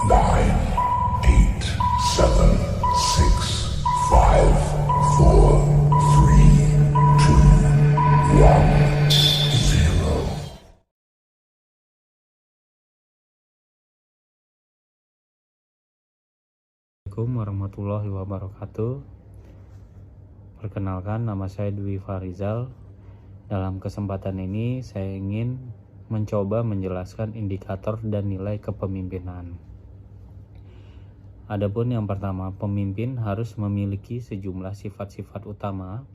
nine, eight, seven, six, five, four, three, two, one, zero. Assalamualaikum warahmatullahi wabarakatuh. Perkenalkan, nama saya Dwi Farizal. Dalam kesempatan ini saya ingin mencoba menjelaskan indikator dan nilai kepemimpinan. Adapun yang pertama, pemimpin harus memiliki sejumlah sifat-sifat utama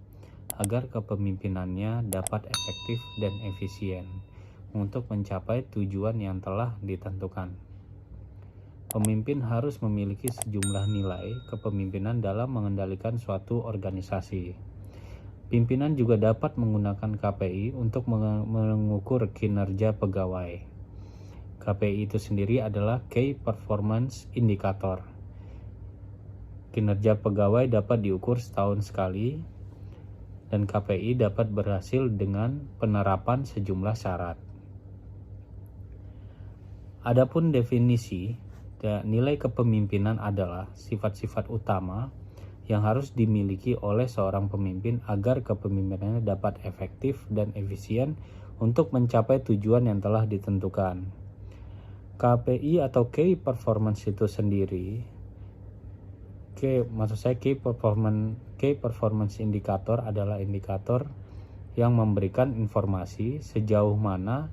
agar kepemimpinannya dapat efektif dan efisien untuk mencapai tujuan yang telah ditentukan. Pemimpin harus memiliki sejumlah nilai kepemimpinan dalam mengendalikan suatu organisasi. Pimpinan juga dapat menggunakan KPI untuk mengukur kinerja pegawai. KPI itu sendiri adalah Key Performance Indicator. Kinerja pegawai dapat diukur setahun sekali, dan KPI dapat berhasil dengan penerapan sejumlah syarat. Adapun definisi, nilai kepemimpinan adalah sifat-sifat utama yang harus dimiliki oleh seorang pemimpin agar kepemimpinannya dapat efektif dan efisien untuk mencapai tujuan yang telah ditentukan. KPI atau Key Performance itu sendiri, Key Performance Indicator adalah indikator yang memberikan informasi sejauh mana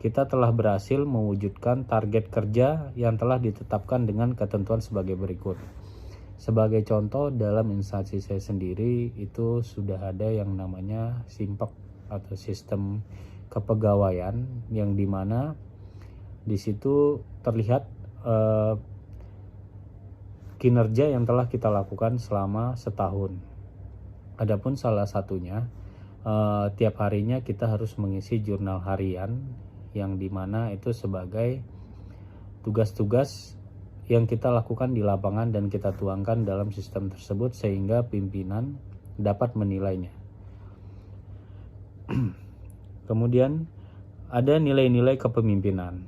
kita telah berhasil mewujudkan target kerja yang telah ditetapkan dengan ketentuan sebagai berikut. Sebagai contoh, dalam instansi saya sendiri itu sudah ada yang namanya SIMPEK atau sistem kepegawaian, yang dimana di situ terlihat kinerja yang telah kita lakukan selama setahun. Adapun salah satunya, tiap harinya kita harus mengisi jurnal harian, yang dimana itu sebagai tugas-tugas yang kita lakukan di lapangan dan kita tuangkan dalam sistem tersebut sehingga pimpinan dapat menilainya. Kemudian ada nilai-nilai kepemimpinan.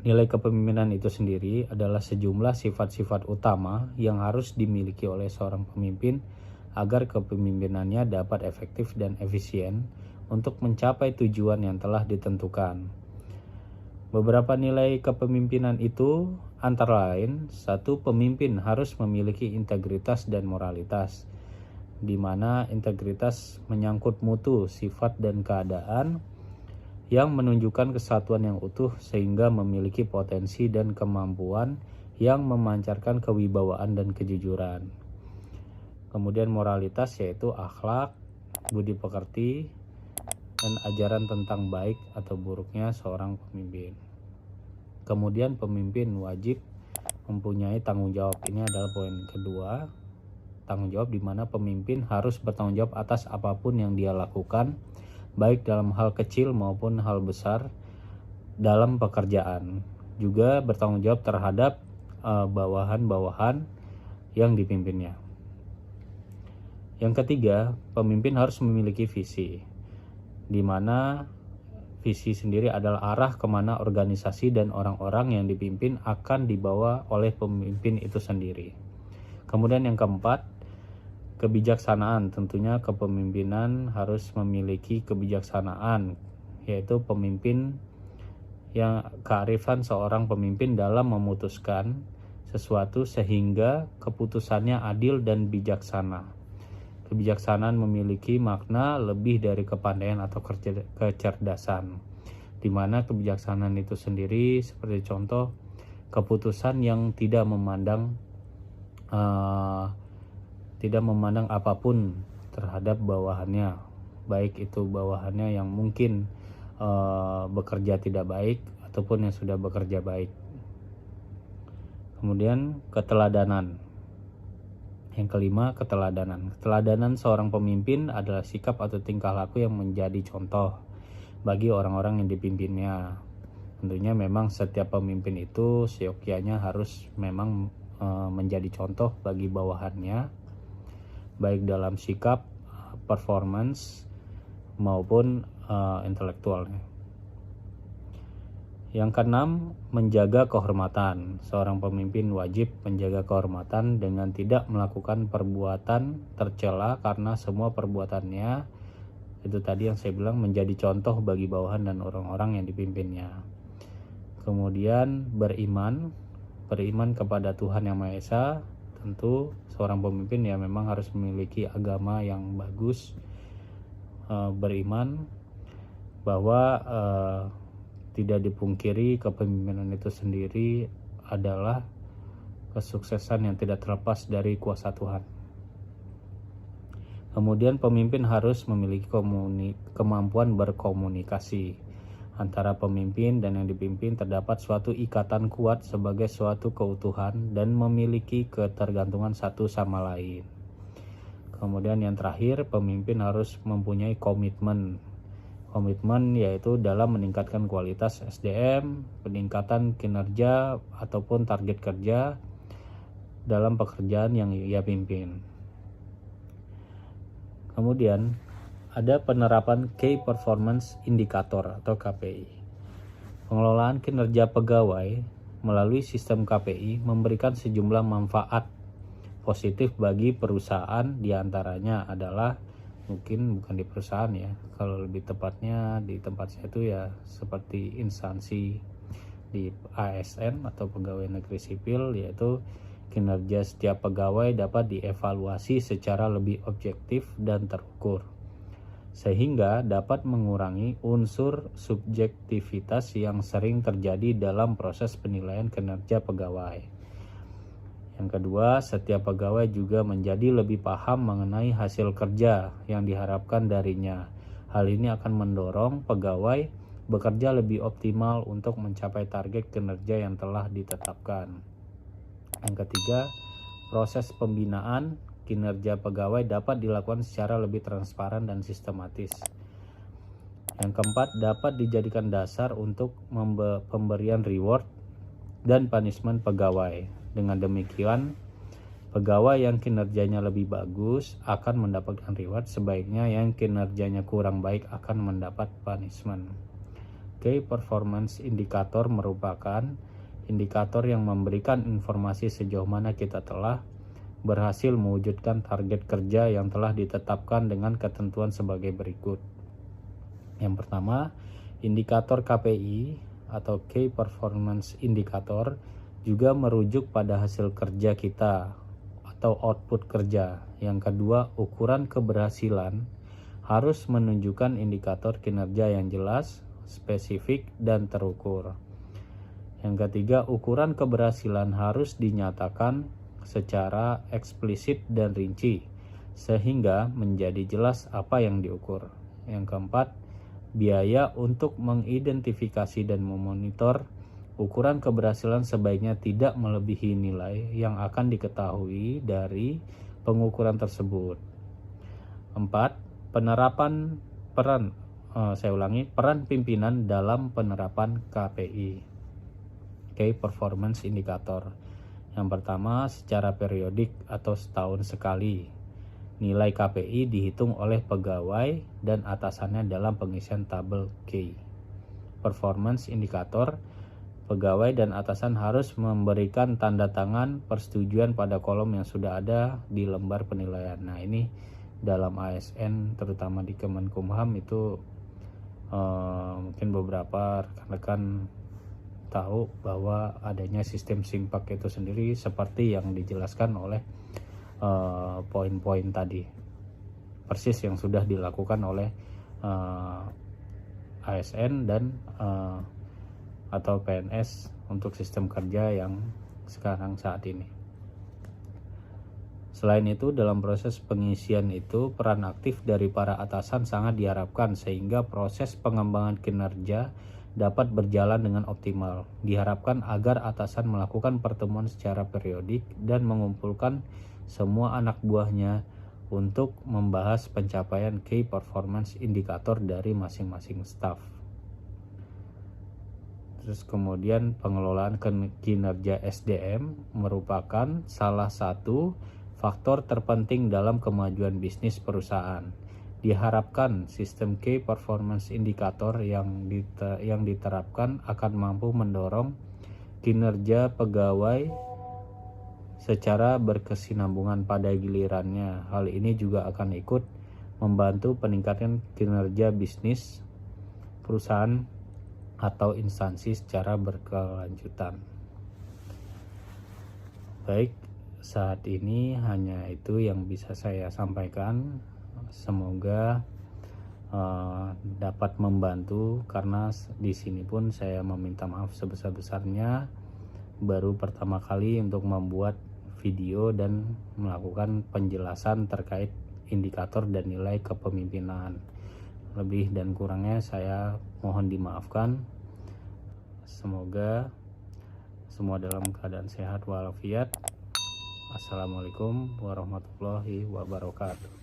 Nilai kepemimpinan itu sendiri adalah sejumlah sifat-sifat utama yang harus dimiliki oleh seorang pemimpin agar kepemimpinannya dapat efektif dan efisien untuk mencapai tujuan yang telah ditentukan. Beberapa nilai kepemimpinan itu antara lain, satu, pemimpin harus memiliki integritas dan moralitas, di mana integritas menyangkut mutu, sifat, dan keadaan yang menunjukkan kesatuan yang utuh sehingga memiliki potensi dan kemampuan yang memancarkan kewibawaan dan kejujuran. Kemudian moralitas yaitu akhlak, budi pekerti, dan ajaran tentang baik atau buruknya seorang pemimpin. Kemudian pemimpin wajib mempunyai tanggung jawab. Ini adalah poin kedua, tanggung jawab, di mana pemimpin harus bertanggung jawab atas apapun yang dia lakukan, baik dalam hal kecil maupun hal besar dalam pekerjaan. Juga bertanggung jawab terhadap bawahan-bawahan yang dipimpinnya. Yang ketiga, pemimpin harus memiliki visi, di mana visi sendiri adalah arah kemana organisasi dan orang-orang yang dipimpin akan dibawa oleh pemimpin itu sendiri. Kemudian yang keempat, kebijaksanaan. Tentunya kepemimpinan harus memiliki kebijaksanaan, yaitu pemimpin yang kearifan seorang pemimpin dalam memutuskan sesuatu sehingga keputusannya adil dan bijaksana. Kebijaksanaan memiliki makna lebih dari kepandaian atau kecerdasan, di mana kebijaksanaan itu sendiri seperti contoh keputusan yang tidak memandang apapun terhadap bawahannya, baik itu bawahannya yang mungkin bekerja tidak baik ataupun yang sudah bekerja baik. Kemudian keteladanan. Yang kelima, keteladanan. Keteladanan seorang pemimpin adalah sikap atau tingkah laku yang menjadi contoh bagi orang-orang yang dipimpinnya. Tentunya memang setiap pemimpin itu seyogyanya harus memang menjadi contoh bagi bawahannya, baik dalam sikap, performance, maupun intelektualnya. Yang keenam, menjaga kehormatan. Seorang pemimpin wajib menjaga kehormatan dengan tidak melakukan perbuatan tercela karena semua perbuatannya itu tadi yang saya bilang menjadi contoh bagi bawahan dan orang-orang yang dipimpinnya. Kemudian beriman kepada Tuhan Yang Maha Esa. Tentu seorang pemimpin ya memang harus memiliki agama yang bagus, beriman bahwa tidak dipungkiri kepemimpinan itu sendiri adalah kesuksesan yang tidak terlepas dari kuasa Tuhan. Kemudian pemimpin harus memiliki kemampuan berkomunikasi. Antara pemimpin dan yang dipimpin terdapat suatu ikatan kuat sebagai suatu keutuhan dan memiliki ketergantungan satu sama lain. Kemudian yang terakhir, pemimpin harus mempunyai komitmen. Komitmen yaitu dalam meningkatkan kualitas SDM, peningkatan kinerja ataupun target kerja dalam pekerjaan yang ia pimpin. Kemudian ada penerapan Key Performance Indicator atau KPI. Pengelolaan kinerja pegawai melalui sistem KPI memberikan sejumlah manfaat positif bagi perusahaan, diantaranya adalah mungkin bukan di perusahaan ya, kalau lebih tepatnya di tempat saya itu ya seperti instansi di ASN atau pegawai negeri sipil, yaitu kinerja setiap pegawai dapat dievaluasi secara lebih objektif dan terukur, sehingga dapat mengurangi unsur subjektivitas yang sering terjadi dalam proses penilaian kinerja pegawai. Yang kedua, setiap pegawai juga menjadi lebih paham mengenai hasil kerja yang diharapkan darinya. Hal ini akan mendorong pegawai bekerja lebih optimal untuk mencapai target kinerja yang telah ditetapkan. Yang ketiga, proses pembinaan kinerja pegawai dapat dilakukan secara lebih transparan dan sistematis. Yang keempat, dapat dijadikan dasar untuk pemberian reward dan punishment pegawai. Dengan demikian, pegawai yang kinerjanya lebih bagus akan mendapatkan reward, sebaiknya yang kinerjanya kurang baik akan mendapat punishment. Key Performance Indicator merupakan indikator yang memberikan informasi sejauh mana kita telah berhasil mewujudkan target kerja yang telah ditetapkan dengan ketentuan sebagai berikut. Yang pertama, indikator KPI atau Key Performance Indicator juga merujuk pada hasil kerja kita atau output kerja. Yang kedua, ukuran keberhasilan harus menunjukkan indikator kinerja yang jelas, spesifik, dan terukur. Yang ketiga, ukuran keberhasilan harus dinyatakan secara eksplisit dan rinci, sehingga menjadi jelas apa yang diukur. Yang keempat, biaya untuk mengidentifikasi dan memonitor ukuran keberhasilan sebaiknya tidak melebihi nilai yang akan diketahui dari pengukuran tersebut. 4. Peran pimpinan dalam penerapan KPI. Key Performance Indicator. Yang pertama, secara periodik atau setahun sekali, nilai KPI dihitung oleh pegawai dan atasannya dalam pengisian tabel Key Performance Indicator. Pegawai dan atasan harus memberikan tanda tangan persetujuan pada kolom yang sudah ada di lembar penilaian. Nah, ini dalam ASN terutama di Kemenkumham itu mungkin beberapa rekan-rekan tahu bahwa adanya sistem simpak itu sendiri seperti yang dijelaskan oleh poin-poin tadi, persis yang sudah dilakukan oleh ASN dan atau PNS untuk sistem kerja yang sekarang saat ini. Selain itu, dalam proses pengisian itu peran aktif dari para atasan sangat diharapkan sehingga proses pengembangan kinerja dapat berjalan dengan optimal. Diharapkan agar atasan melakukan pertemuan secara periodik dan mengumpulkan semua anak buahnya untuk membahas pencapaian Key Performance Indicator dari masing-masing staf. Terus kemudian pengelolaan kinerja SDM merupakan salah satu faktor terpenting dalam kemajuan bisnis perusahaan. Diharapkan sistem Key Performance Indicator yang diterapkan akan mampu mendorong kinerja pegawai secara berkesinambungan pada gilirannya. Hal ini juga akan ikut membantu peningkatan kinerja bisnis perusahaan atau instansi secara berkelanjutan. Baik, saat ini hanya itu yang bisa saya sampaikan. Semoga dapat membantu, karena di sini pun saya meminta maaf sebesar-besarnya, baru pertama kali untuk membuat video dan melakukan penjelasan terkait indikator dan nilai kepemimpinan. Lebih dan kurangnya saya mohon dimaafkan. Semoga semua dalam keadaan sehat walafiat. Assalamualaikum warahmatullahi wabarakatuh.